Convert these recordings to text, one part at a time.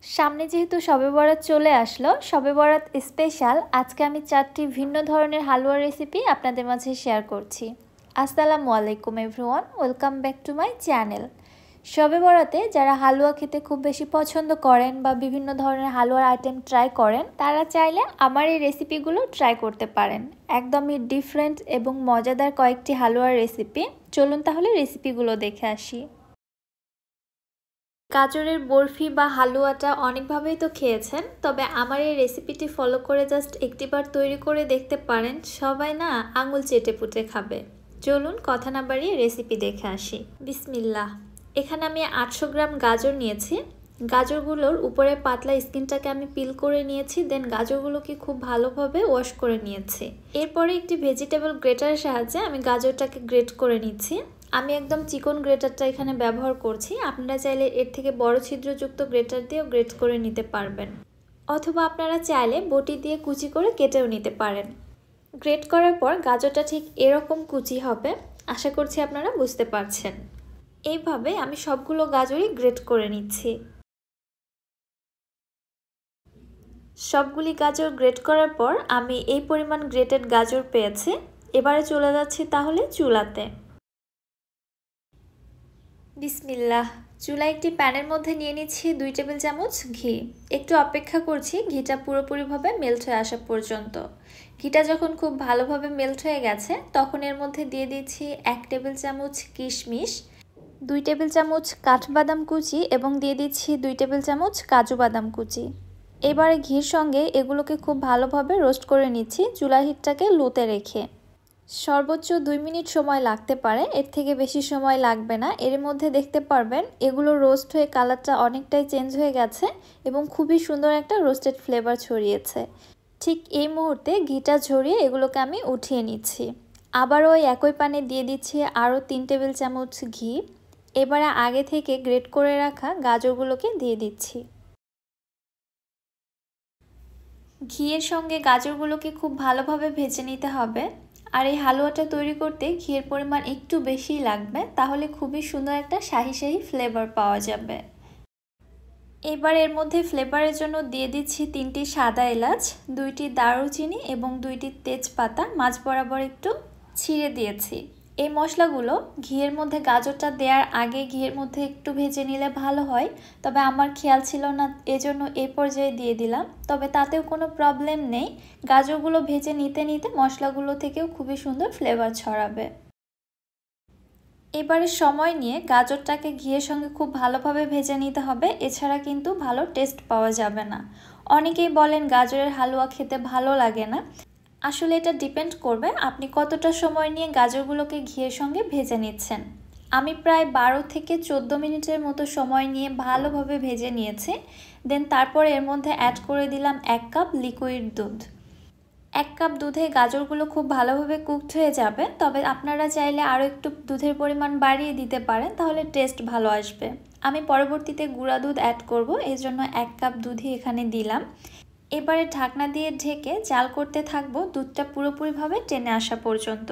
সামনে যেহেতু শবে বরাত চলে আসলো, শবে বরাত স্পেশাল আজকে আমি 4টি ভিন্ন ধরনের হালুয়ার রেসিপি আপনাদের মাঝে শেয়ার করছি। আসসালামু আলাইকুম everyone, welcome back to my channel. শবে বরাতে যারা হালুয়া খেতে খুব বেশি পছন্দ করেন বা বিভিন্ন ধরনের হালুয়ার আইটেম ট্রাই করেন, তারা চাইলে আমার এই রেসিপিগুলো ট্রাই করতে পারেন। একদমই ডিফারেন্ট এবং মজাদার কয়েকটি হালুয়ার রেসিপি। চলুন তাহলে রেসিপিগুলো দেখে আসি। গাজরের বরফি বা হালুয়াটা অনেকভাবেই তো খেয়েছেন, তবে আমার এই রেসিপিটি ফলো করে জাস্ট একটিবার তৈরি করে দেখতে পারেন, সবাই না আঙুল চেটে পুটে খাবে। চলুন কথা না বাড়িয়ে রেসিপি দেখে আসি। বিসমিল্লাহ। এখানে আমি 800 গ্রাম গাজর নিয়েছি। গাজরগুলোর উপরে পাতলা স্কিনটাকে আমি পিল করে নিয়েছি, দেন গাজরগুলোকে খুব ভালোভাবে ওয়াশ করে নিয়েছি। এরপরে একটি ভেজিটেবল গ্রেটারের সাহায্যে আমি গাজরটাকে গ্রেট করে নিচ্ছি। আমি একদম চিকন গ্রেটারটা এখানে ব্যবহার করছি, আপনারা চাইলে এর থেকে বড় ছিদ্রযুক্ত গ্রেটার দিয়েও গ্রেট করে নিতে পারবেন, অথবা আপনারা চাইলে বটি দিয়ে কুচি করে কেটেও নিতে পারেন। গ্রেট করার পর গাজরটা ঠিক এরকম কুচি হবে, আশা করছি আপনারা বুঝতে পারছেন। এইভাবে আমি সবগুলো গাজরই গ্রেট করে নিচ্ছি। সবগুলি গাজর গ্রেট করার পর আমি এই পরিমাণ গ্রেটেড গাজর পেয়েছি। এবারে চলে যাচ্ছি তাহলে চুলাতে। বিসমিল্লাহ। চুলায় একটি প্যানের মধ্যে নিয়ে নিচ্ছি 2 টেবিল চামচ ঘি। একটু অপেক্ষা করছি ঘিটা পুরোপুরিভাবে মেল্ট হয়ে আসা পর্যন্ত। ঘিটা যখন খুব ভালোভাবে মেল্ট হয়ে গেছে, তখন এর মধ্যে দিয়ে দিচ্ছি 1 টেবিল চামচ কিশমিশ, 2 টেবিল চামচ কাঠবাদাম কুচি এবং দিয়ে দিচ্ছি 2 টেবিল চামচ কাজু বাদাম কুচি। এবারে ঘির সঙ্গে এগুলোকে খুব ভালোভাবে রোস্ট করে নিচ্ছি, চুলার হিটটাকে লোতে রেখে। সর্বোচ্চ 2 মিনিট সময় লাগতে পারে, এর থেকে বেশি সময় লাগবে না। এর মধ্যে দেখতে পারবেন এগুলো রোস্ট হয়ে কালারটা অনেকটাই চেঞ্জ হয়ে গেছে এবং খুবই সুন্দর একটা রোস্টেড ফ্লেভার ছড়িয়েছে। ঠিক এই মুহূর্তে ঘিটা ঝরিয়ে এগুলোকে আমি উঠিয়ে নিচ্ছি। আবারও ওই একই প্যানে দিয়ে দিচ্ছি আরও 3 টেবিল চামচ ঘি। এবারে আগে থেকে গ্রেট করে রাখা গাজরগুলোকে দিয়ে দিচ্ছি। ঘিয়ের সঙ্গে গাজরগুলোকে খুব ভালোভাবে ভেজে নিতে হবে। আর এই হালুয়াটা তৈরি করতে ঘিয়ের পরিমাণ একটু বেশিই লাগবে, তাহলে খুবই সুন্দর একটা শাহি শাহি ফ্লেভার পাওয়া যাবে। এবার এর মধ্যে ফ্লেভারের জন্য দিয়ে দিচ্ছি 3টি সাদা এলাচ, 2টি দারুচিনি এবং 2টি তেজপাতা মাঝ বরাবর একটু ছিঁড়ে দিয়েছি। এই মশলাগুলো ঘিয়ের মধ্যে গাজরটা দেওয়ার আগে ঘিয়ের মধ্যে একটু ভেজে নিলে ভালো হয়, তবে আমার খেয়াল ছিল না, এজন্য এই পর্যায়ে দিয়ে দিলাম। তবে তাতেও কোনো প্রবলেম নেই, গাজরগুলো ভেজে নিতে নিতে মশলাগুলো থেকেও খুবই সুন্দর ফ্লেভার ছড়াবে। এবারে সময় নিয়ে গাজরটাকে ঘিয়ের সঙ্গে খুব ভালোভাবে ভেজে নিতে হবে, এছাড়া কিন্তু ভালো টেস্ট পাওয়া যাবে না। অনেকেই বলেন গাজরের হালুয়া খেতে ভালো লাগে না, আসলে এটা ডিপেন্ড করবে আপনি কতটা সময় নিয়ে গাজরগুলোকে ঘিয়ের সঙ্গে ভেজে নিচ্ছেন। আমি প্রায় 12 থেকে 14 মিনিটের মতো সময় নিয়ে ভালোভাবে ভেজে নিয়েছি। দেন তারপর এর মধ্যে অ্যাড করে দিলাম 1 কাপ লিকুইড দুধ। 1 কাপ দুধে গাজরগুলো খুব ভালোভাবে কুকড হয়ে যাবে, তবে আপনারা চাইলে আরও একটু দুধের পরিমাণ বাড়িয়ে দিতে পারেন, তাহলে টেস্ট ভালো আসবে। আমি পরবর্তীতে গুঁড়া দুধ অ্যাড করব, এই জন্য 1 কাপ দুধই এখানে দিলাম। এবারে ঢাকনা দিয়ে ঢেকে জাল করতে থাকবো দুধটা পুরোপুরিভাবে টেনে আসা পর্যন্ত।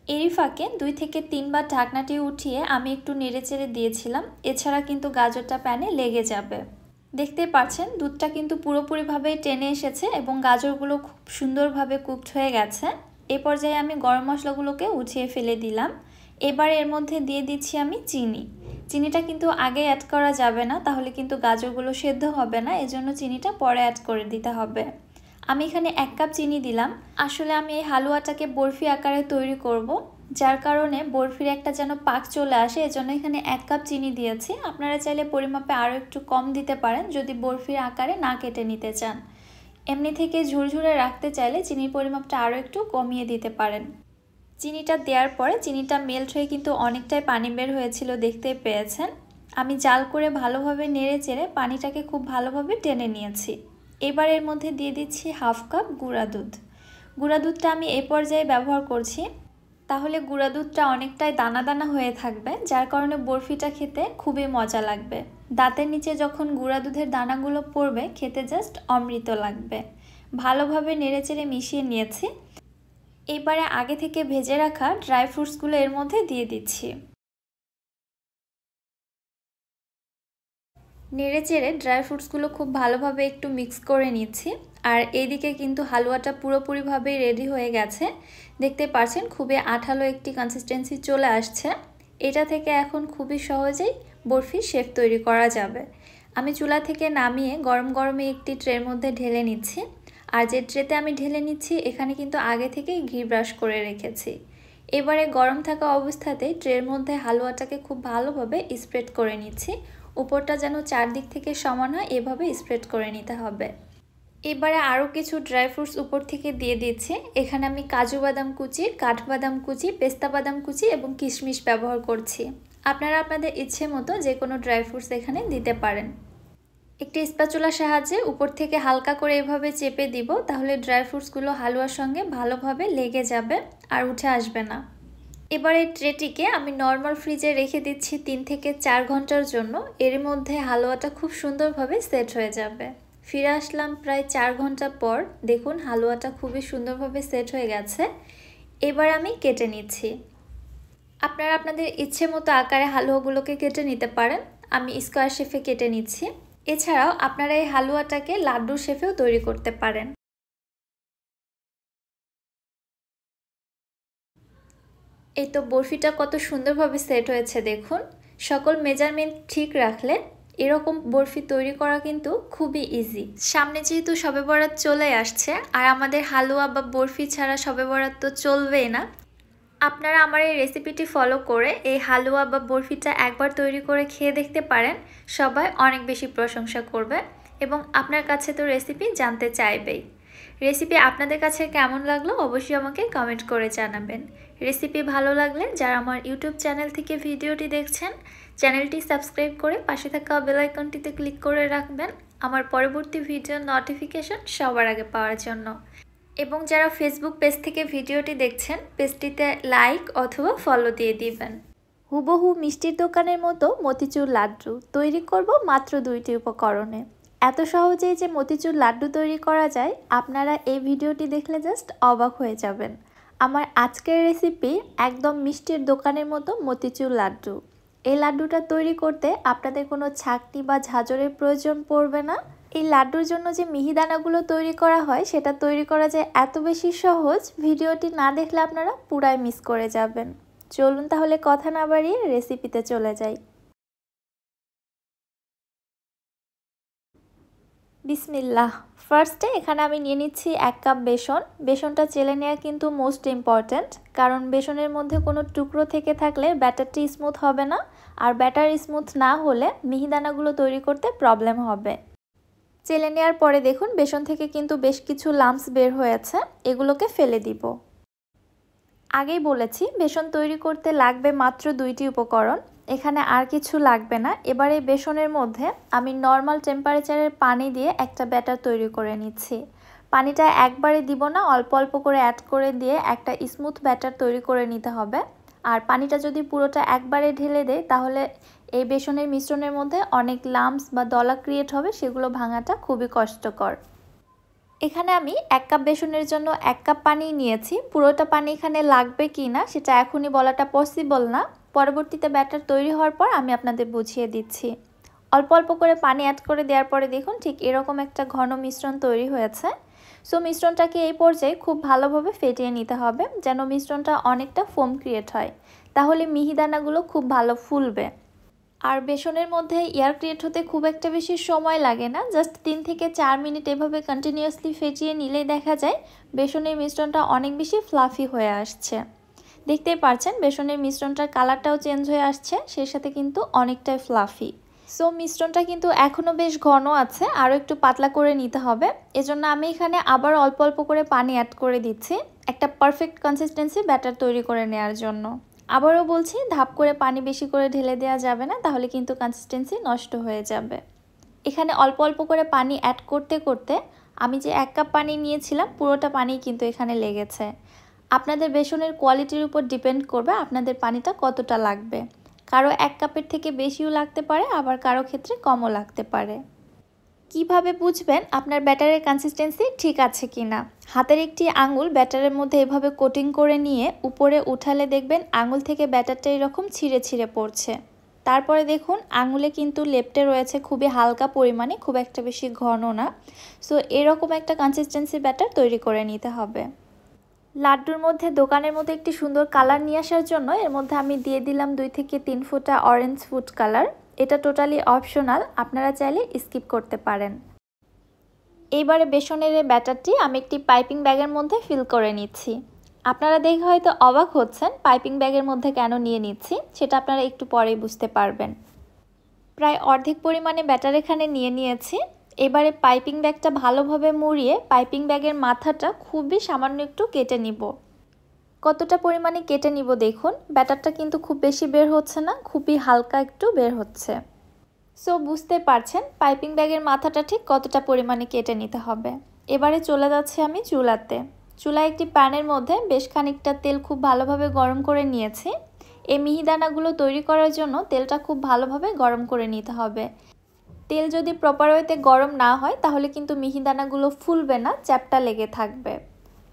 এরই ফাঁকে 2 থেকে 3 বার ঢাকনাটি উঠিয়ে আমি একটু নেড়েচেড়ে দিয়েছিলাম, এছাড়া কিন্তু গাজরটা প্যানে লেগে যাবে। দেখতে পাচ্ছেন দুধটা কিন্তু পুরোপুরিভাবে টেনে এসেছে এবং গাজরগুলো খুব সুন্দরভাবে কুকড হয়ে গেছে। এই পর্যায়ে আমি গরম মশলাগুলোকে উঠিয়ে ফেলে দিলাম। এবার এর মধ্যে দিয়ে দিচ্ছি আমি চিনি। চিনিটা কিন্তু আগে অ্যাড করা যাবে না, তাহলে কিন্তু গাজরগুলো সেদ্ধ হবে না, এজন্য চিনিটা পরে অ্যাড করে দিতে হবে। আমি এখানে 1 কাপ চিনি দিলাম। আসলে আমি এই হালুয়াটাকে বরফি আকারে তৈরি করব, যার কারণে বরফির একটা যেন পাক চলে আসে, এজন্য এখানে 1 কাপ চিনি দিয়েছি। আপনারা চাইলে পরিমাপে আরও একটু কম দিতে পারেন যদি বরফির আকারে না কেটে নিতে চান। এমনি থেকে ঝুরঝুরে রাখতে চাইলে চিনির পরিমাপটা আরও একটু কমিয়ে দিতে পারেন। চিনিটা দেওয়ার পরে চিনিটা মেল্ট হয়ে কিন্তু অনেকটাই পানি বের হয়েছিল, দেখতেই পেয়েছেন। আমি জাল করে ভালোভাবে নেড়ে চেড়ে পানিটাকে খুব ভালোভাবে টেনে নিয়েছি। এবার এর মধ্যে দিয়ে দিচ্ছি 1/2 কাপ গুঁড়া দুধ। গুঁড়া দুধটা আমি এই পর্যায়ে ব্যবহার করছি, তাহলে গুঁড়া দুধটা অনেকটাই দানা দানা হয়ে থাকবে, যার কারণে বরফিটা খেতে খুবই মজা লাগবে। দাঁতের নিচে যখন গুঁড়া দুধের দানাগুলো পড়বে খেতে জাস্ট অমৃত লাগবে। ভালোভাবে নেড়েচেড়ে মিশিয়ে নিয়েছি। এবারে আগে থেকে ভেজে রাখা ড্রাই ফ্রুটসগুলো এর মধ্যে দিয়ে দিচ্ছি। নেড়ে চেড়ে ড্রাই ফ্রুটসগুলো খুব ভালোভাবে একটু মিক্স করে নিচ্ছি। আর এইদিকে কিন্তু হালুয়াটা পুরোপুরিভাবেই রেডি হয়ে গেছে। দেখতে পাচ্ছেন খুবই আঠালো একটি কনসিস্টেন্সি চলে আসছে। এটা থেকে এখন খুবই সহজেই বরফির শেপ তৈরি করা যাবে। আমি চুলা থেকে নামিয়ে গরম গরমে একটি ট্রের মধ্যে ঢেলে নিচ্ছি। আর যে ট্রেতে আমি ঢেলে নিচ্ছি এখানে কিন্তু আগে থেকেই ঘি ব্রাশ করে রেখেছি। এবারে গরম থাকা অবস্থাতেই ট্রের মধ্যে হালুয়াটাকে খুব ভালোভাবে স্প্রেড করে নিচ্ছি। উপরটা যেন চারদিক থেকে সমান হয় এভাবে স্প্রেড করে নিতে হবে। এবারে আরও কিছু ড্রাই ফ্রুটস উপর থেকে দিয়ে দিচ্ছি। এখানে আমি কাজু বাদাম কুচি, কাঠবাদাম কুচি, পেস্তা বাদাম কুচি এবং কিশমিশ ব্যবহার করছি। আপনারা আপনাদের ইচ্ছে মতো যে কোনো ড্রাই ফ্রুটস এখানে দিতে পারেন। একটি স্প্যাচুলার সাহায্যে উপর থেকে হালকা করে এভাবে চেপে দিব, তাহলে ড্রাই ফ্রুটসগুলো হালুয়ার সঙ্গে ভালোভাবে লেগে যাবে আর উঠে আসবে না। এবার এই ট্রেটিকে আমি নর্মাল ফ্রিজে রেখে দিচ্ছি 3 থেকে 4 ঘন্টার জন্য। এর মধ্যে হালুয়াটা খুব সুন্দরভাবে সেট হয়ে যাবে। ফিরে আসলাম প্রায় 4 ঘন্টা পর। দেখুন হালুয়াটা খুবই সুন্দরভাবে সেট হয়ে গেছে। এবার আমি কেটে নিচ্ছি। আপনারা আপনাদের ইচ্ছে মতো আকারে হালুয়াগুলোকে কেটে নিতে পারেন। আমি স্কোয়ার শেপে কেটে নিচ্ছি। এছাড়াও আপনারা এই হালুয়াটাকে লাড্ডুর শেপেও তৈরি করতে পারেন। এই তো বরফিটা কত সুন্দরভাবে সেট হয়েছে দেখুন। সকল মেজারমেন্ট ঠিক রাখলে এরকম বরফি তৈরি করা কিন্তু খুবই ইজি। সামনে যেহেতু শবে বরাত চলে আসছে আর আমাদের হালুয়া বা বরফি ছাড়া শবে বরাত তো চলবেই না। আপনারা আমার এই রেসিপিটি ফলো করে এই হালুয়া বা বরফিটা একবার তৈরি করে খেয়ে দেখতে পারেন। সবাই অনেক বেশি প্রশংসা করবে এবং আপনার কাছে তো রেসিপি জানতে চাইবেই। রেসিপি আপনাদের কাছে কেমন লাগলো অবশ্যই আমাকে কমেন্ট করে জানাবেন। রেসিপি ভালো লাগলে যারা আমার ইউটিউব চ্যানেল থেকে ভিডিওটি দেখছেন, চ্যানেলটি সাবস্ক্রাইব করে পাশে থাকা বেল আইকনটিতে ক্লিক করে রাখবেন আমার পরবর্তী ভিডিওর নোটিফিকেশন সবার আগে পাওয়ার জন্য। এবং যারা ফেসবুক পেজ থেকে ভিডিওটি দেখছেন, পেজটিতে লাইক অথবা ফলো দিয়ে দিবেন। হুবহু মিষ্টির দোকানের মতো মতিচুর লাড্ডু তৈরি করব মাত্র 2টি উপকরণে। এত সহজেই যে মতিচুর লাড্ডু তৈরি করা যায় আপনারা এই ভিডিওটি দেখলে জাস্ট অবাক হয়ে যাবেন। আমার আজকের রেসিপি একদম মিষ্টির দোকানের মতো মতিচুর লাড্ডু। এই লাড্ডুটা তৈরি করতে আপনাদের কোনো ছাঁকনি বা ঝাঁঝরের প্রয়োজন পড়বে না। এই লাড্ডুর জন্য যে মিহিদানাগুলো তৈরি করা হয় সেটা তৈরি করা যায় এত বেশি সহজ, ভিডিওটি না দেখলে আপনারা পুরাই মিস করে যাবেন। চলুন তাহলে কথা না বাড়িয়ে রেসিপিতে চলে যাই। বিসমিল্লাহ। ফার্স্টে এখানে আমি নিয়ে নিচ্ছি 1 কাপ বেসন। বেসনটা চেলে নেওয়া কিন্তু মোস্ট ইম্পর্ট্যান্ট, কারণ বেসনের মধ্যে কোনো টুকরো থেকে থাকলে ব্যাটারটি স্মুথ হবে না, আর ব্যাটার স্মুথ না হলে মিহিদানাগুলো তৈরি করতে প্রবলেম হবে। চেলে নেওয়ার পরে দেখুন বেসন থেকে কিন্তু বেশ কিছু লাম্পস বের হয়েছে, এগুলোকে ফেলে দিব। আগেই বলেছি বেসন তৈরি করতে লাগবে মাত্র 2টি উপকরণ, এখানে আর কিছু লাগবে না। এবার এই বেসনের মধ্যে আমি নর্মাল টেম্পারেচারের পানি দিয়ে একটা ব্যাটার তৈরি করে নিচ্ছি। পানিটা একবারে দিব না, অল্প অল্প করে অ্যাড করে দিয়ে একটা স্মুথ ব্যাটার তৈরি করে নিতে হবে। আর পানিটা যদি পুরোটা একবারে ঢেলে দেয় তাহলে এই বেসনের মিশ্রণের মধ্যে অনেক লাম্পস বা দলা ক্রিয়েট হবে, সেগুলো ভাঙাটা খুবই কষ্টকর। এখানে আমি 1 কাপ বেসনের জন্য 1 কাপ পানি নিয়েছি। পুরোটা পানি এখানে লাগবে কি না সেটা এখনই বলাটা পসিবল না, পরবর্তীতে ব্যাটার তৈরি হওয়ার পর আমি আপনাদের বুঝিয়ে দিচ্ছি। অল্প অল্প করে পানি অ্যাড করে দেওয়ার পরে দেখুন ঠিক এরকম একটা ঘন মিশ্রণ তৈরি হয়েছে। সো মিশ্রণটাকে এই পর্যায়ে খুব ভালোভাবে ফেটিয়ে নিতে হবে যেন মিশ্রণটা অনেকটা ফোম ক্রিয়েট হয়, তাহলে মিহিদানাগুলো খুব ভালো ফুলবে। আর বেসনের মধ্যে এয়ার ক্রিয়েট হতে খুব একটা বেশি সময় লাগে না, জাস্ট 3 থেকে 4 মিনিট এভাবে কন্টিনিউয়াসলি ফেটিয়ে নিলেই দেখা যায় বেসনের মিশ্রণটা অনেক বেশি ফ্লাফি হয়ে আসছে। দেখতেই পাচ্ছেন বেসনের মিশ্রণটার কালারটাও চেঞ্জ হয়ে আসছে, সেই সাথে কিন্তু অনেকটাই ফ্লাফি। সো মিশ্রণটা কিন্তু এখনও বেশ ঘন আছে, আরও একটু পাতলা করে নিতে হবে। এজন্য আমি এখানে আবার অল্প অল্প করে পানি অ্যাড করে দিচ্ছি একটা পারফেক্ট কনসিস্টেন্সি ব্যাটার তৈরি করে নেওয়ার জন্য। আবারও বলছি ধাপ করে পানি বেশি করে ঢেলে দেওয়া যাবে না, তাহলে কিন্তু কনসিস্টেন্সি নষ্ট হয়ে যাবে। এখানে অল্প অল্প করে পানি অ্যাড করতে করতে আমি যে 1 কাপ পানি নিয়েছিলাম পুরোটা পানি কিন্তু এখানে লেগেছে। আপনাদের বেসনের কোয়ালিটির উপর ডিপেন্ড করবে আপনাদের পানিটা কতটা লাগবে। কারো 1 কাপের থেকে বেশিও লাগতে পারে, আবার কারো ক্ষেত্রে কমও লাগতে পারে। কিভাবে বুঝবেন আপনার ব্যাটারের কনসিস্টেন্সি ঠিক আছে কিনা? হাতের একটি আঙুল ব্যাটারের মধ্যে এভাবে কোটিং করে নিয়ে উপরে উঠালে দেখবেন আঙুল থেকে ব্যাটারটা এরকম ছিঁড়ে ছিঁড়ে পড়ছে। তারপরে দেখুন আঙুলে কিন্তু লেপ্টে রয়েছে খুবই হালকা পরিমাণে, খুব একটা বেশি ঘন না। সো এরকম একটা কনসিস্টেন্সি ব্যাটার তৈরি করে নিতে হবে। লাড্ডুর মধ্যে দোকানের মধ্যে একটি সুন্দর কালার নিয়ে আসার জন্য এর মধ্যে আমি দিয়ে দিলাম 2 থেকে 3 ফোঁটা অরেঞ্জ ফুড কালার। এটা টোটালি অপশনাল, আপনারা চাইলে স্কিপ করতে পারেন। এইবারে বেসনের এই ব্যাটারটি আমি একটি পাইপিং ব্যাগের মধ্যে ফিল করে নিচ্ছি। আপনারা দেখে হয়তো অবাক হচ্ছেন পাইপিং ব্যাগের মধ্যে কেন নিয়ে নিচ্ছি, সেটা আপনারা একটু পরেই বুঝতে পারবেন। প্রায় অর্ধেক পরিমাণে ব্যাটার এখানে নিয়ে নিয়েছি। এবারে পাইপিং ব্যাগটা ভালোভাবে মুড়িয়ে পাইপিং ব্যাগের মাথাটা খুবই সামান্য একটু কেটে নিব। কতটা পরিমাণে কেটে নিব দেখুন, ব্যাটারটা কিন্তু খুব বেশি বের হচ্ছে না, খুবই হালকা একটু বের হচ্ছে। সো বুঝতে পারছেন পাইপিং ব্যাগের মাথাটা ঠিক কতটা পরিমাণে কেটে নিতে হবে। এবারে চলে যাচ্ছে আমি চুলাতে। চুলায় একটি প্যানের মধ্যে বেশ খানিকটা তেল খুব ভালোভাবে গরম করে নিয়েছি। এই মিহিদানাগুলো তৈরি করার জন্য তেলটা খুব ভালোভাবে গরম করে নিতে হবে। তেল যদি প্রপার ওয়েতে গরম না হয় তাহলে কিন্তু মিহিদানাগুলো ফুলবে না, চ্যাপটা লেগে থাকবে।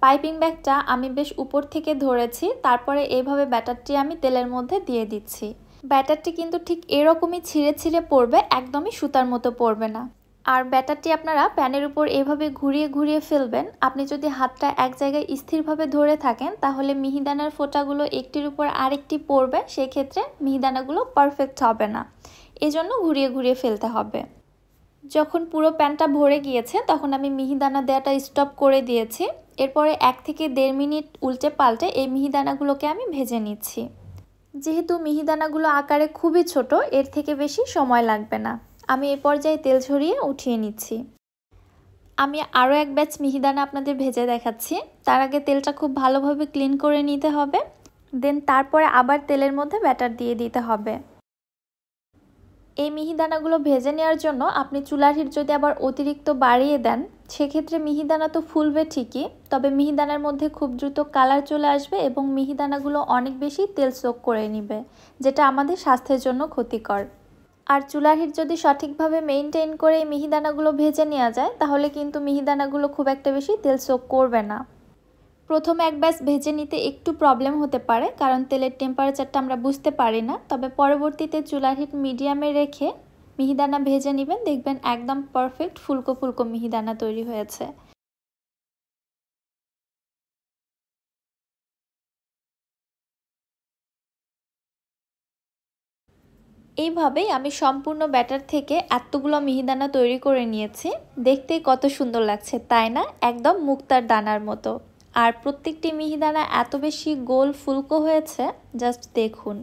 পাইপিং ব্যাগটা আমি বেশ উপর থেকে ধরেছি, তারপরে এইভাবে ব্যাটারটি আমি তেলের মধ্যে দিয়ে দিচ্ছি। ব্যাটারটি কিন্তু ঠিক এরকমই ছিঁড়ে ছিঁড়ে পড়বে, একদমই সুতার মতো পড়বে না। আর ব্যাটারটি আপনারা প্যানের উপর এভাবে ঘুরিয়ে ঘুরিয়ে ফেলবেন। আপনি যদি হাতটা এক জায়গায় স্থিরভাবে ধরে থাকেন তাহলে মিহিদানার ফোঁটাগুলো একটির উপর আরেকটি পড়বে, সেক্ষেত্রে মিহিদানাগুলো পারফেক্ট হবে না। এজন্য ঘুরিয়ে ঘুরিয়ে ফেলতে হবে। যখন পুরো প্যানটা ভরে গিয়েছে তখন আমি মিহিদানা দেওয়াটা স্টপ করে দিয়েছি। এরপরে 1 থেকে 1.5 মিনিট উল্টে পাল্টে এই মিহিদানাগুলোকে আমি ভেজে নিচ্ছি। যেহেতু মিহিদানাগুলো আকারে খুবই ছোট, এর থেকে বেশি সময় লাগবে না। আমি এই পর্যায়ে তেল ঝরিয়ে উঠিয়ে নিচ্ছি। আমি আরও এক ব্যাচ মিহিদানা আপনাদের ভেজে দেখাচ্ছি। তার আগে তেলটা খুব ভালোভাবে ক্লিন করে নিতে হবে, দেন তারপরে আবার তেলের মধ্যে ব্যাটার দিয়ে দিতে হবে। এই মিহিদানাগুলো ভেজে নেওয়ার জন্য আপনি চুলার হিট যদি আবার অতিরিক্ত বাড়িয়ে দেন সেক্ষেত্রে মিহিদানা তো ফুলবে ঠিকই, তবে মিহিদানার মধ্যে খুব দ্রুত কালার চলে আসবে এবং মিহিদানাগুলো অনেক বেশি তেল সোক করে নেবে, যেটা আমাদের স্বাস্থ্যের জন্য ক্ষতিকর। আর চুলার হিট যদি সঠিকভাবে মেইনটেইন করে এই মিহিদানাগুলো ভেজে নেওয়া যায় তাহলে কিন্তু মিহিদানাগুলো খুব একটা বেশি তেল সোক করবে না। প্রথমে এক ব্যাচ ভেজে নিতে একটু প্রবলেম হতে পারে, কারণ তেলের টেম্পারেচারটা আমরা বুঝতে পারি না। তবে পরবর্তীতে চুলার হিট মিডিয়ামে রেখে মিহিদানা ভেজে নেবেন, দেখবেন একদম পারফেক্ট ফুলকো ফুলকো মিহিদানা তৈরি হয়েছে। এইভাবেই আমি সম্পূর্ণ ব্যাটার থেকে এতগুলো মিহিদানা তৈরি করে নিয়েছি। দেখতেই কত সুন্দর লাগছে তাই না, একদম মুক্তার দানার মতো। আর প্রত্যেকটি মিহিদানা এত বেশি গোল ফুলকো হয়েছে, জাস্ট দেখুন।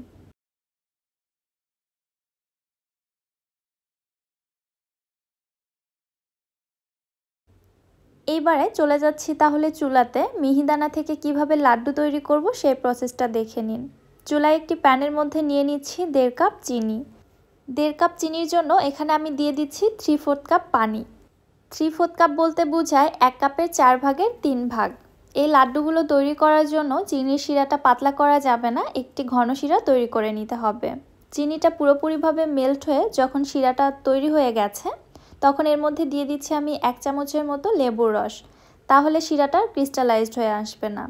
এইবারে চলে যাচ্ছি তাহলে চুলাতে। মিহিদানা থেকে কিভাবে লাড্ডু তৈরি করব সেই প্রসেসটা দেখে নিন। চুলায় একটি প্যানের মধ্যে নিয়ে নিচ্ছি 1.5 কাপ চিনি। 1.5 কাপ চিনির জন্য এখানে আমি দিয়ে দিচ্ছি 3/4 কাপ পানি। 3/4 কাপ বলতে বোঝায় 1 কাপের 4 ভাগের 3 ভাগ। এই লাড্ডুগুলো তৈরি করার জন্য চিনির শিরাটা পাতলা করা যাবে না, একটি ঘন শিরা তৈরি করে নিতে হবে। চিনিটা পুরোপুরিভাবে মেল্ট হয়ে যখন শিরাটা তৈরি হয়ে গেছে তখন এর মধ্যে দিয়ে দিচ্ছি আমি 1 চামচের মতো লেবুর রস, তাহলে শিরাটা ক্রিস্টালাইজড হয়ে আসবে না।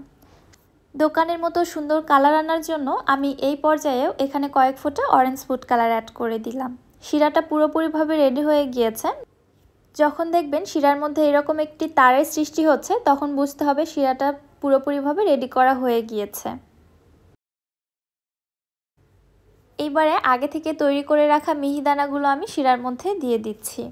দোকানের মতো সুন্দর কালার আনার জন্য আমি এই পর্যায়েও এখানে কয়েক ফোঁটা অরেঞ্জ ফুড কালার অ্যাড করে দিলাম। শিরাটা পুরোপুরিভাবে রেডি হয়ে গিয়েছে। যখন দেখবেন শিরার মধ্যে এরকম একটি তারের সৃষ্টি হচ্ছে তখন বুঝতে হবে শিরাটা পুরোপুরিভাবে রেডি করা হয়ে গিয়েছে। এইবারে আগে থেকে তৈরি করে রাখা মিহিদানাগুলো আমি শিরার মধ্যে দিয়ে দিচ্ছি।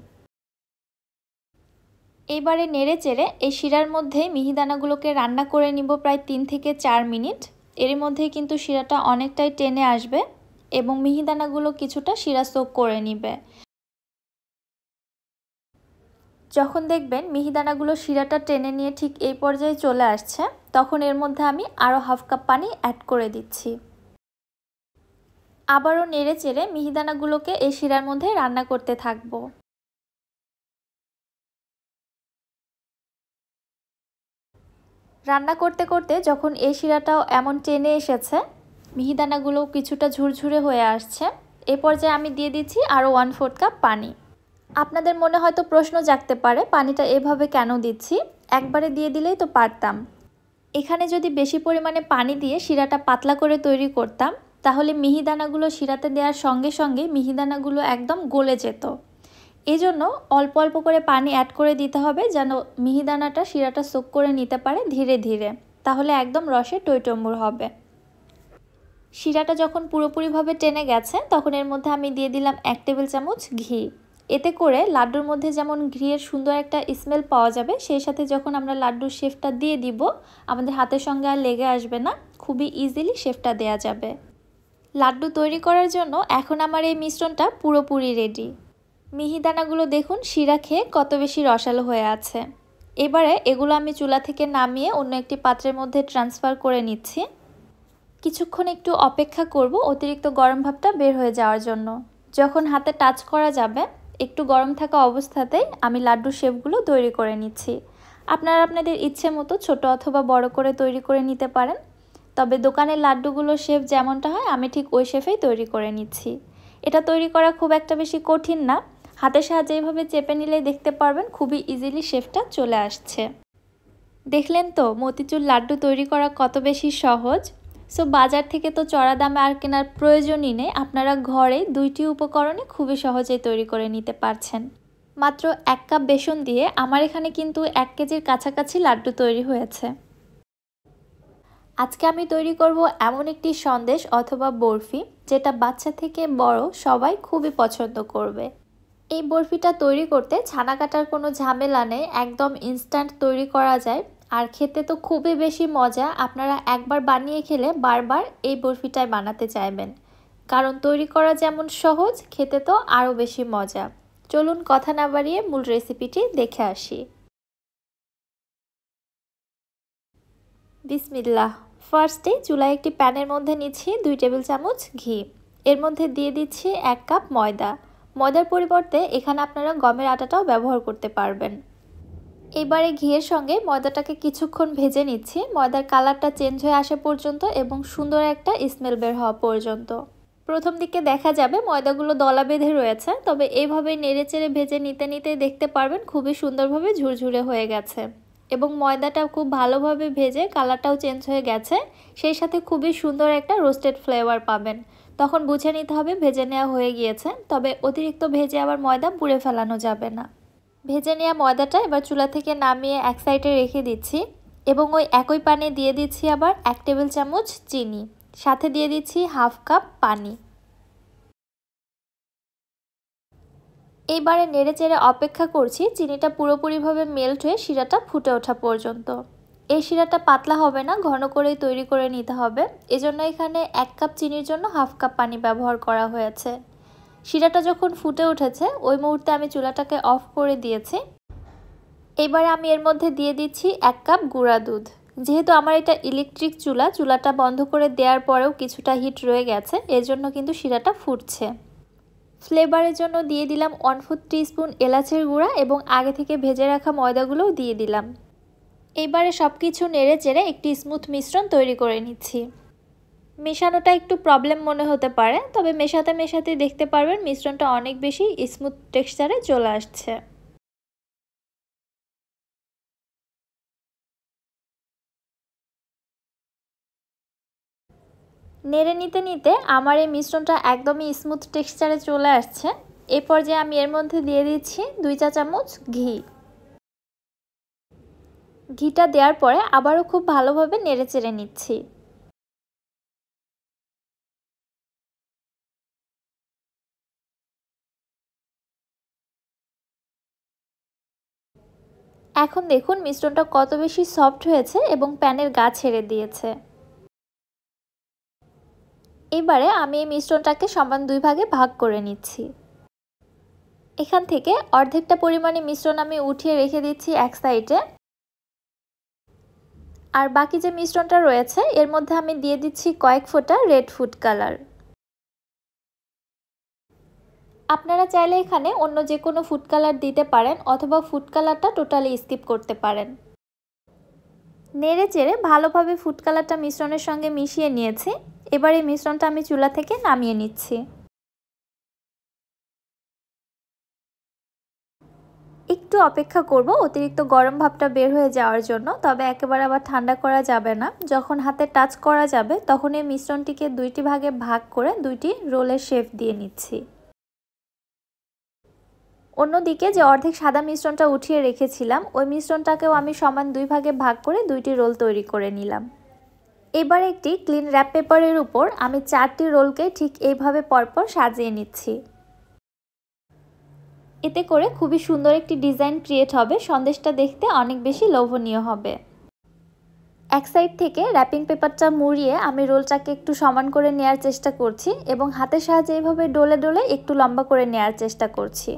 এইবারে নেড়ে চেড়ে এই শিরার মধ্যে মিহিদানাগুলোকে রান্না করে নিব প্রায় 3 থেকে 4 মিনিট। এর মধ্যেই কিন্তু শিরাটা অনেকটাই টেনে আসবে এবং মিহিদানাগুলো কিছুটা শিরা সোক করে নিবে। যখন দেখবেন মিহিদানাগুলো শিরাটা টেনে নিয়ে ঠিক এই পর্যায়ে চলে আসছে তখন এর মধ্যে আমি আরও 1/2 কাপ পানি অ্যাড করে দিচ্ছি। আবারও নেড়ে চেড়ে মিহিদানাগুলোকে এই শিরার মধ্যে রান্না করতে থাকবো। রান্না করতে করতে যখন এই শিরাটাও এমন টেনে এসেছে, মিহিদানাগুলো কিছুটা ঝুরঝুরে হয়ে আসছে, এ পর্যায়ে আমি দিয়ে দিচ্ছি আরও 1/4 কাপ পানি। আপনাদের মনে হয়তো প্রশ্ন জাগতে পারে পানিটা এভাবে কেন দিচ্ছি, একবারে দিয়ে দিলেই তো পারতাম। এখানে যদি বেশি পরিমাণে পানি দিয়ে শিরাটা পাতলা করে তৈরি করতাম তাহলে মিহিদানাগুলো শিরাতে দেওয়ার সঙ্গে সঙ্গে মিহিদানাগুলো একদম গলে যেত। এজন্য অল্প অল্প করে পানি অ্যাড করে দিতে হবে যেন মিহিদানাটা শিরাটা সোক করে নিতে পারে ধীরে ধীরে, তাহলে একদম রসে টইটম্বুর হবে। শিরাটা যখন পুরোপুরিভাবে টেনে গেছে তখন এর মধ্যে আমি দিয়ে দিলাম 1 টেবিল চামচ ঘি। এতে করে লাড্ডুর মধ্যে যেমন ঘিয়ের সুন্দর একটা স্মেল পাওয়া যাবে, সেই সাথে যখন আমরা লাড্ডুর শেপটা দিয়ে দিব আমাদের হাতের সঙ্গে আর লেগে আসবে না, খুবই ইজিলি শেপটা দেয়া যাবে। লাড্ডু তৈরি করার জন্য এখন আমার এই মিশ্রণটা পুরোপুরি রেডি। মিহিদানাগুলো দেখুন শিরা খেয়ে কত বেশি রসালো হয়ে আছে। এবারে এগুলো আমি চুলা থেকে নামিয়ে অন্য একটি পাত্রের মধ্যে ট্রান্সফার করে নিচ্ছি। কিছুক্ষণ একটু অপেক্ষা করব অতিরিক্ত গরম ভাবটা বের হয়ে যাওয়ার জন্য। যখন হাতে টাচ করা যাবে একটু গরম থাকা অবস্থাতেই আমি লাড্ডুর শেপগুলো তৈরি করে নিচ্ছি। আপনারা আপনাদের ইচ্ছে মতো ছোট অথবা বড় করে তৈরি করে নিতে পারেন, তবে দোকানের লাড্ডুগুলোর শেপ যেমনটা হয় আমি ঠিক ওই শেপেই তৈরি করে নিচ্ছি। এটা তৈরি করা খুব একটা বেশি কঠিন না, হাতের সাহায্যে এইভাবে চেপে নিলেই দেখতে পারবেন খুবই ইজিলি শেপটা চলে আসছে। দেখলেন তো মতিচুর লাড্ডু তৈরি করা কত বেশি সহজ। সো বাজার থেকে তো চড়া দামে আর কেনার প্রয়োজনই নেই, আপনারা ঘরে 2টি উপকরণে খুবই সহজেই তৈরি করে নিতে পারছেন। মাত্র 1 কাপ বেসন দিয়ে আমার এখানে কিন্তু 1 কেজির কাছাকাছি লাড্ডু তৈরি হয়েছে। আজকে আমি তৈরি করব এমন একটি সন্দেশ অথবা বরফি যেটা বাচ্চা থেকে বড় সবাই খুবই পছন্দ করবে। এই বরফিটা তৈরি করতে ছানা কাটার কোনো ঝামেলা নেই, একদম ইনস্ট্যান্ট তৈরি করা যায় আর খেতে তো খুবই বেশি মজা। আপনারা একবার বানিয়ে খেলে বারবার এই বরফিটাই বানাতে চাইবেন, কারণ তৈরি করা যেমন সহজ খেতে তো আরও বেশি মজা। চলুন কথা না বাড়িয়ে মূল রেসিপিটি দেখে আসি। বিসমিল্লাহ। ফার্স্টে চুলায় একটি প্যানের মধ্যে নিচ্ছি 2 টেবিল চামচ ঘি। এর মধ্যে দিয়ে দিচ্ছি 1 কাপ ময়দা। ময়দার পরিবর্তে এখানে আপনারা গমের আটাটাও ব্যবহার করতে পারবেন। এবারে ঘিয়ের সঙ্গে ময়দাটাকে কিছুক্ষণ ভেজে নিচ্ছি, ময়দার কালারটা চেঞ্জ হয়ে আসা পর্যন্ত এবং সুন্দর একটা স্মেল বের হওয়া পর্যন্ত। প্রথম দিকে দেখা যাবে ময়দাগুলো দলা বেঁধে রয়েছে, তবে এইভাবে নেড়েচেড়ে ভেজে নিতে নিতে দেখতে পারবেন খুবই সুন্দরভাবে ঝুরঝুরে হয়ে গেছে এবং ময়দাটা খুব ভালোভাবে ভেজে কালারটাও চেঞ্জ হয়ে গেছে, সেই সাথে খুবই সুন্দর একটা রোস্টেড ফ্লেভার পাবেন। তখন বুঝে নিতে হবে ভেজে নেওয়া হয়ে গিয়েছে, তবে অতিরিক্ত ভেজে আবার ময়দা পুড়ে ফেলানো যাবে না। ভেজে নেওয়া ময়দাটা এবার চুলা থেকে নামিয়ে এক সাইডে রেখে দিচ্ছি এবং ওই একই পানে দিয়ে দিচ্ছি আবার 1 টেবিল চামচ চিনি, সাথে দিয়ে দিচ্ছি 1/2 কাপ পানি। এইবারে নেড়েচেড়ে অপেক্ষা করছি চিনিটা পুরোপুরিভাবে মেল্ট হয়ে শিরাটা ফুটে ওঠা পর্যন্ত। এই শিরাটা পাতলা হবে না, ঘন করেই তৈরি করে নিতে হবে, এজন্য এখানে 1 কাপ চিনির জন্য 1/2 কাপ পানি ব্যবহার করা হয়েছে। শিরাটা যখন ফুটে উঠেছে ওই মুহূর্তে আমি চুলাটাকে অফ করে দিয়েছি। এবারে আমি এর মধ্যে দিয়ে দিচ্ছি 1 কাপ গুঁড়া দুধ। যেহেতু আমার এটা ইলেকট্রিক চুলা, চুলাটা বন্ধ করে দেওয়ার পরেও কিছুটা হিট রয়ে গেছে, এজন্য কিন্তু শিরাটা ফুটছে। ফ্লেভারের জন্য দিয়ে দিলাম 1/4 টিস্পুন এলাচের গুঁড়া এবং আগে থেকে ভেজে রাখা ময়দাগুলোও দিয়ে দিলাম। এবারে সব কিছু নেড়ে চেড়ে একটি স্মুথ মিশ্রণ তৈরি করে নিচ্ছি। মেশানোটা একটু প্রবলেম মনে হতে পারে, তবে মেশাতে মেশাতে দেখতে পারবেন মিশ্রণটা অনেক বেশি স্মুথ টেক্সচারে চলে আসছে। নেড়ে নিতে নিতে আমার এই মিশ্রণটা একদমই স্মুথ টেক্সচারে চলে আসছে। এই পর্যায়ে আমি এর মধ্যে দিয়ে দিচ্ছি 2 চা চামচ ঘি। ঘিটা দেওয়ার পরে আবারও খুব ভালোভাবে নেড়ে চেড়ে নিচ্ছি। এখন দেখুন মিশ্রণটা কত বেশি সফট হয়েছে এবং প্যানের গা ছেড়ে দিয়েছে। এবারে আমি এই মিশ্রণটাকে সমান 2 ভাগে ভাগ করে নিচ্ছি। এখান থেকে অর্ধেকটা পরিমাণে মিশ্রণ আমি উঠিয়ে রেখে দিচ্ছি এক সাইডে, আর বাকি যে মিশ্রণটা রয়েছে এর মধ্যে আমি দিয়ে দিচ্ছি কয়েক ফোঁটা রেড ফুড কালার। আপনারা চাইলে এখানে অন্য যে কোনো ফুড কালার দিতে পারেন অথবা ফুড কালারটা টোটালি স্কিপ করতে পারেন। নেড়ে চেড়ে ভালোভাবে ফুড কালারটা মিশ্রণের সঙ্গে মিশিয়ে নিয়েছি। এবার এই মিশ্রণটা আমি চুলা থেকে নামিয়ে নিচ্ছি। একটু অপেক্ষা করব অতিরিক্ত গরম ভাবটা বের হয়ে যাওয়ার জন্য, তবে একেবারে আবার ঠান্ডা করা যাবে না। যখন হাতে টাচ করা যাবে তখন এই মিশ্রণটিকে দুইটি ভাগে ভাগ করে দুইটি রোলের শেপ দিয়ে নিচ্ছি। অন্যদিকে যে অর্ধেক সাদা মিশ্রণটা উঠিয়ে রেখেছিলাম ওই মিশ্রণটাকেও আমি সমান দুই ভাগে ভাগ করে দুইটি রোল তৈরি করে নিলাম। এবার একটি ক্লিন র্যাপ পেপারের উপর আমি 4টি রোলকে ঠিক এইভাবে পরপর সাজিয়ে নিচ্ছি। এতে করে খুবই সুন্দর একটি ডিজাইন ক্রিয়েট হবে, সন্দেশটা দেখতে অনেক বেশি লোভনীয় হবে। এক সাইড থেকে র্যাপিং পেপারটা মুড়িয়ে আমি রোলটাকে একটু সমান করে নেয়ার চেষ্টা করছি এবং হাতের সাহায্যে এইভাবে ডলে ডলে একটু লম্বা করে নেয়ার চেষ্টা করছি।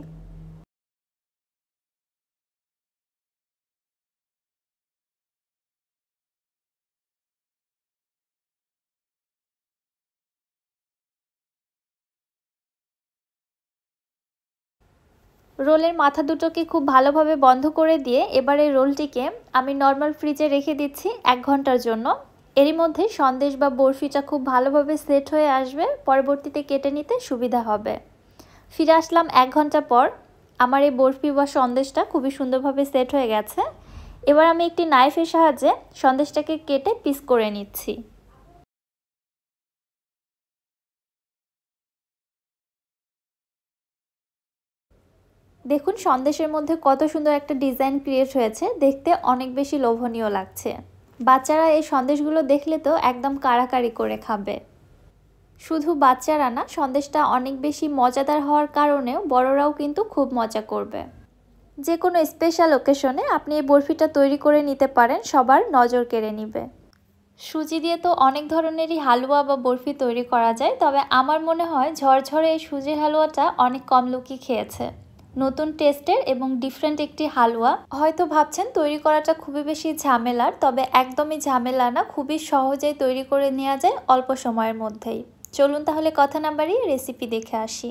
রোলের মাথা দুটোকে খুব ভালোভাবে বন্ধ করে দিয়ে এবার এই রোলটিকে আমি নর্মাল ফ্রিজে রেখে দিচ্ছি 1 ঘন্টার জন্য। এরই মধ্যে সন্দেশ বা বরফিটা খুব ভালোভাবে সেট হয়ে আসবে, পরবর্তীতে কেটে নিতে সুবিধা হবে। ফিরে আসলাম 1 ঘন্টা পর। আমার এই বরফি বা সন্দেশটা খুবই সুন্দরভাবে সেট হয়ে গেছে। এবার আমি একটি নাইফের সাহায্যে সন্দেশটাকে কেটে পিস করে নিচ্ছি। দেখুন সন্দেশের মধ্যে কত সুন্দর একটা ডিজাইন ক্রিয়েট হয়েছে, দেখতে অনেক বেশি লোভনীয় লাগছে। বাচ্চারা এই সন্দেশগুলো দেখলে তো একদম কাড়াকাড়ি করে খাবে। শুধু বাচ্চারা না, সন্দেশটা অনেক বেশি মজাদার হওয়ার কারণেও বড়রাও কিন্তু খুব মজা করবে। যে কোনো স্পেশাল ওকেশনে আপনি এই বরফিটা তৈরি করে নিতে পারেন, সবার নজর কেড়ে নিবে। সুজি দিয়ে তো অনেক ধরনেরই হালুয়া বা বরফি তৈরি করা যায়, তবে আমার মনে হয় ঝরঝরে এই সুজির হালুয়াটা অনেক কম লোকই খেয়েছে। নতুন টেস্টের এবং ডিফারেন্ট একটি হালুয়া। হয়তো ভাবছেন তৈরি করাটা খুবই বেশি ঝামেলার, তবে একদমই ঝামেলা না, খুবই সহজেই তৈরি করে নেওয়া যায় অল্প সময়ের মধ্যেই। চলুন তাহলে কথা না বাড়িয়ে রেসিপি দেখে আসি।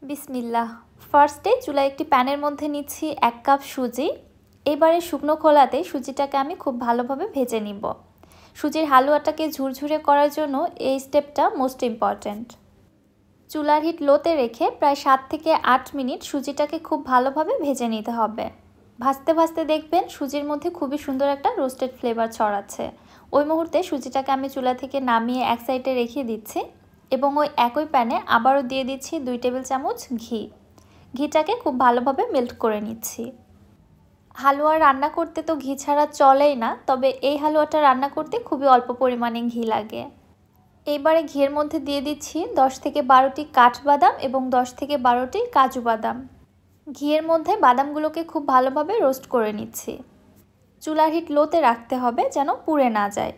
বিসমিল্লাহ। ফার্স্টে চুলায় একটি প্যানের মধ্যে নিচ্ছি 1 কাপ সুজি। এবারে শুকনো খোলাতে সুজিটাকে আমি খুব ভালোভাবে ভেজে নিব। সুজির হালুয়াটাকে ঝুরঝুরে করার জন্য এই স্টেপটা মোস্ট ইম্পর্ট্যান্ট। চুলার হিট লোতে রেখে প্রায় 7 থেকে 8 মিনিট সুজিটাকে খুব ভালোভাবে ভেজে নিতে হবে। ভাজতে ভাজতে দেখবেন সুজির মধ্যে খুবই সুন্দর একটা রোস্টেড ফ্লেভার ছড়াচ্ছে। ওই মুহূর্তে সুজিটাকে আমি চুলা থেকে নামিয়ে এক সাইডে রেখে দিচ্ছি এবং ওই একই প্যানে আবারও দিয়ে দিচ্ছি 2 টেবিল চামচ ঘি। ঘিটাকে খুব ভালোভাবে মেল্ট করে নিচ্ছি। হালুয়া রান্না করতে তো ঘি ছাড়া চলেই না, তবে এই হালুয়াটা রান্না করতে খুবই অল্প পরিমাণে ঘি লাগে। এইবারে ঘিয়ের মধ্যে দিয়ে দিচ্ছি 10 থেকে 12টি কাঠবাদাম এবং 10 থেকে 12টি কাজু বাদাম। ঘিয়ের মধ্যে বাদামগুলোকে খুব ভালোভাবে রোস্ট করে নিচ্ছি। চুলার হিট লোতে রাখতে হবে যেন পুড়ে না যায়।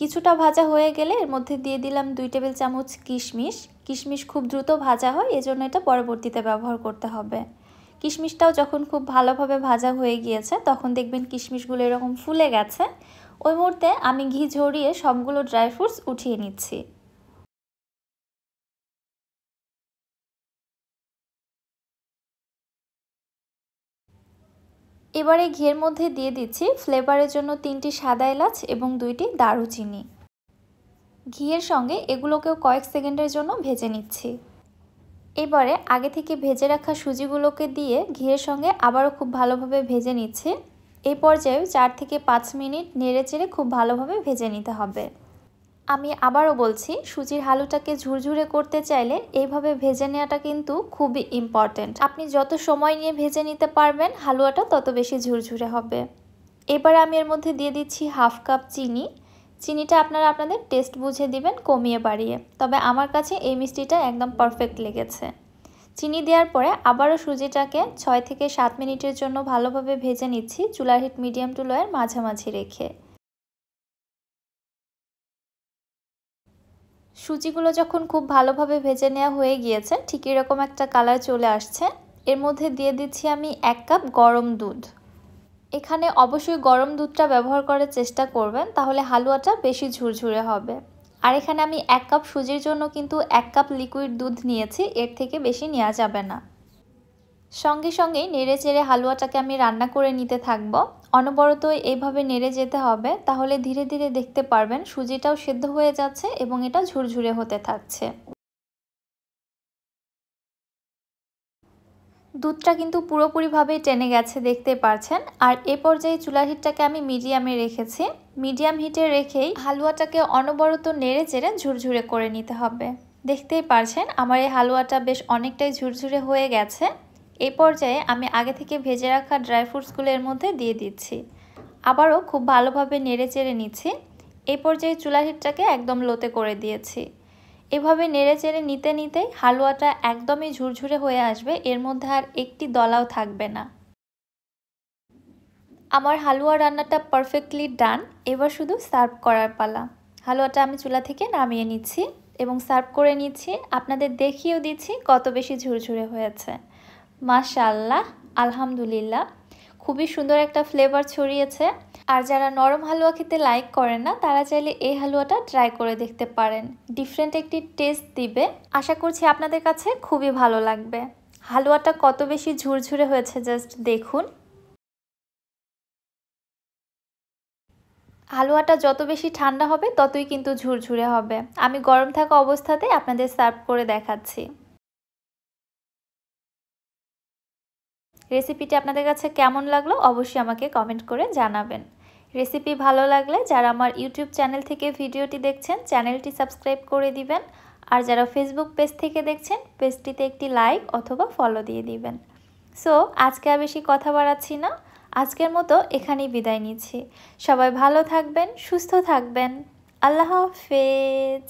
কিছুটা ভাজা হয়ে গেলে এর মধ্যে দিয়ে দিলাম 2 টেবিল চামচ কিশমিশ। কিশমিশ খুব দ্রুত ভাজা হয়, এজন্য এটা পরবর্তীতে ব্যবহার করতে হবে। কিশমিশটাও যখন খুব ভালোভাবে ভাজা হয়ে গিয়েছে তখন দেখবেন কিশমিশগুলো এরকম ফুলে গেছে। ওই মুহূর্তে আমি ঘি ঝরিয়ে সবগুলো ড্রাই ফ্রুটস উঠিয়ে নিচ্ছি। এবারে ঘিয়ের মধ্যে দিয়ে দিচ্ছি ফ্লেভারের জন্য 3টি সাদা এলাচ এবং 2টি দারুচিনি। ঘিয়ের সঙ্গে এগুলোকেও কয়েক সেকেন্ডের জন্য ভেজে নিচ্ছি। এবারে আগে থেকে ভেজে রাখা সুজিগুলোকে দিয়ে ঘিয়ের সঙ্গে আবারও খুব ভালোভাবে ভেজে নিচ্ছি। এই পর্যায়ে 4 থেকে 5 মিনিট নেড়েচেড়ে খুব ভালোভাবে ভেজে নিতে হবে। আমি আবারও বলছি, সুজির হালুটাকে ঝুরঝুরে করতে চাইলে এইভাবে ভেজে নেওয়াটা কিন্তু খুবই ইম্পর্ট্যান্ট। আপনি যত সময় নিয়ে ভেজে নিতে পারবেন হালুয়াটা তত বেশি ঝুরঝুরে হবে। এবার আমি এর মধ্যে দিয়ে দিচ্ছি 1/2 কাপ চিনি। চিনিটা আপনারা আপনাদের টেস্ট বুঝে দিবেন কমিয়ে বাড়িয়ে, তবে আমার কাছে এই মিষ্টিটা একদম পারফেক্ট লেগেছে। চিনি দেওয়ার পরে আবারও সুজিটাকে 6 থেকে 7 মিনিটের জন্য ভালোভাবে ভেজে নিচ্ছি চুলার হিট মিডিয়াম টু লোয়ের মাঝামাঝি রেখে। সুজিগুলো যখন খুব ভালোভাবে ভেজে নেওয়া হয়ে গিয়েছে, ঠিক এরকম একটা কালার চলে আসছে, এর মধ্যে দিয়ে দিচ্ছি আমি 1 কাপ গরম দুধ। এখানে অবশ্যই গরম দুধটা ব্যবহার করার চেষ্টা করবেন, তাহলে হালুয়াটা বেশি ঝুরঝুরে হবে। আর এখানে আমি 1 কাপ সুজির জন্য কিন্তু 1 কাপ লিকুইড দুধ নিয়েছি, এর থেকে বেশি নেওয়া যাবে না। সঙ্গে সঙ্গেই নেড়ে চেড়ে হালুয়াটাকে আমি রান্না করে নিতে থাকবো। অনবরত এইভাবে নেড়ে যেতে হবে, তাহলে ধীরে ধীরে দেখতে পারবেন সুজিটাও সেদ্ধ হয়ে যাচ্ছে এবং এটা ঝুরঝুরে হতে থাকছে। দুধটা কিন্তু পুরোপুরিভাবেই টেনে গেছে, দেখতে পারছেন। আর এ পর্যায়ে চুলার হিটটাকে আমি মিডিয়ামে রেখেছি। মিডিয়াম হিটে রেখেই হালুয়াটাকে অনবরত নেড়ে চেড়ে ঝুরঝুরে করে নিতে হবে। দেখতেই পারছেন আমার এই হালুয়াটা বেশ অনেকটাই ঝুরঝুরে হয়ে গেছে। এই পর্যায়ে আমি আগে থেকে ভেজে রাখা ড্রাই ফ্রুটসগুলো এর মধ্যে দিয়ে দিচ্ছি। আবারও খুব ভালোভাবে নেড়ে চেড়ে নিচ্ছি। এই পর্যায়ে চুলার হিটটাকে একদম লোতে করে দিয়েছি। এভাবে নেড়ে চেড়ে নিতে নিতেই হালুয়াটা একদমই ঝুরঝুরে হয়ে আসবে, এর মধ্যে আর একটি দলাও থাকবে না। আমার হালুয়া রান্নাটা পারফেক্টলি ডান। এবার শুধু সার্ভ করার পালা। হালুয়াটা আমি চুলা থেকে নামিয়ে নিচ্ছি এবং সার্ভ করে নিচ্ছি। আপনাদের দেখিয়েও দিচ্ছি কত বেশি ঝুরঝুরে হয়েছে। মাশাআল্লাহ, আলহামদুলিল্লাহ, খুবই সুন্দর একটা ফ্লেভার ছড়িয়েছে। আর যারা নরম হালুয়া খেতে লাইক করেন না তারা চাইলে এই হালুয়াটা ট্রাই করে দেখতে পারেন। ডিফারেন্ট একটি টেস্ট দিবে। আশা করছি আপনাদের কাছে খুবই ভালো লাগবে। হালুয়াটা কত বেশি ঝুরঝুরে হয়েছে জাস্ট দেখুন। হালুয়াটা যত বেশি ঠান্ডা হবে ততই কিন্তু ঝুরঝুরে হবে। আমি গরম থাকা অবস্থাতেই আপনাদের সার্ভ করে দেখাচ্ছি। রেসিপিটি আপনাদের কাছে কেমন লাগলো অবশ্যই আমাকে কমেন্ট করে জানাবেন। রেসিপি ভালো লাগলে যারা আমার ইউটিউব চ্যানেল থেকে ভিডিওটি দেখছেন চ্যানেলটি সাবস্ক্রাইব করে দিবেন। আর যারা ফেসবুক পেজ থেকে দেখছেন পেজটিতে একটি লাইক অথবা ফলো দিয়ে দিবেন। সো আজকে আর বেশি কথা বাড়াচ্ছি না, আজকের মতো এখানেই বিদায় নিচ্ছি। সবাই ভালো থাকবেন, সুস্থ থাকবেন। আল্লাহ হাফেজ।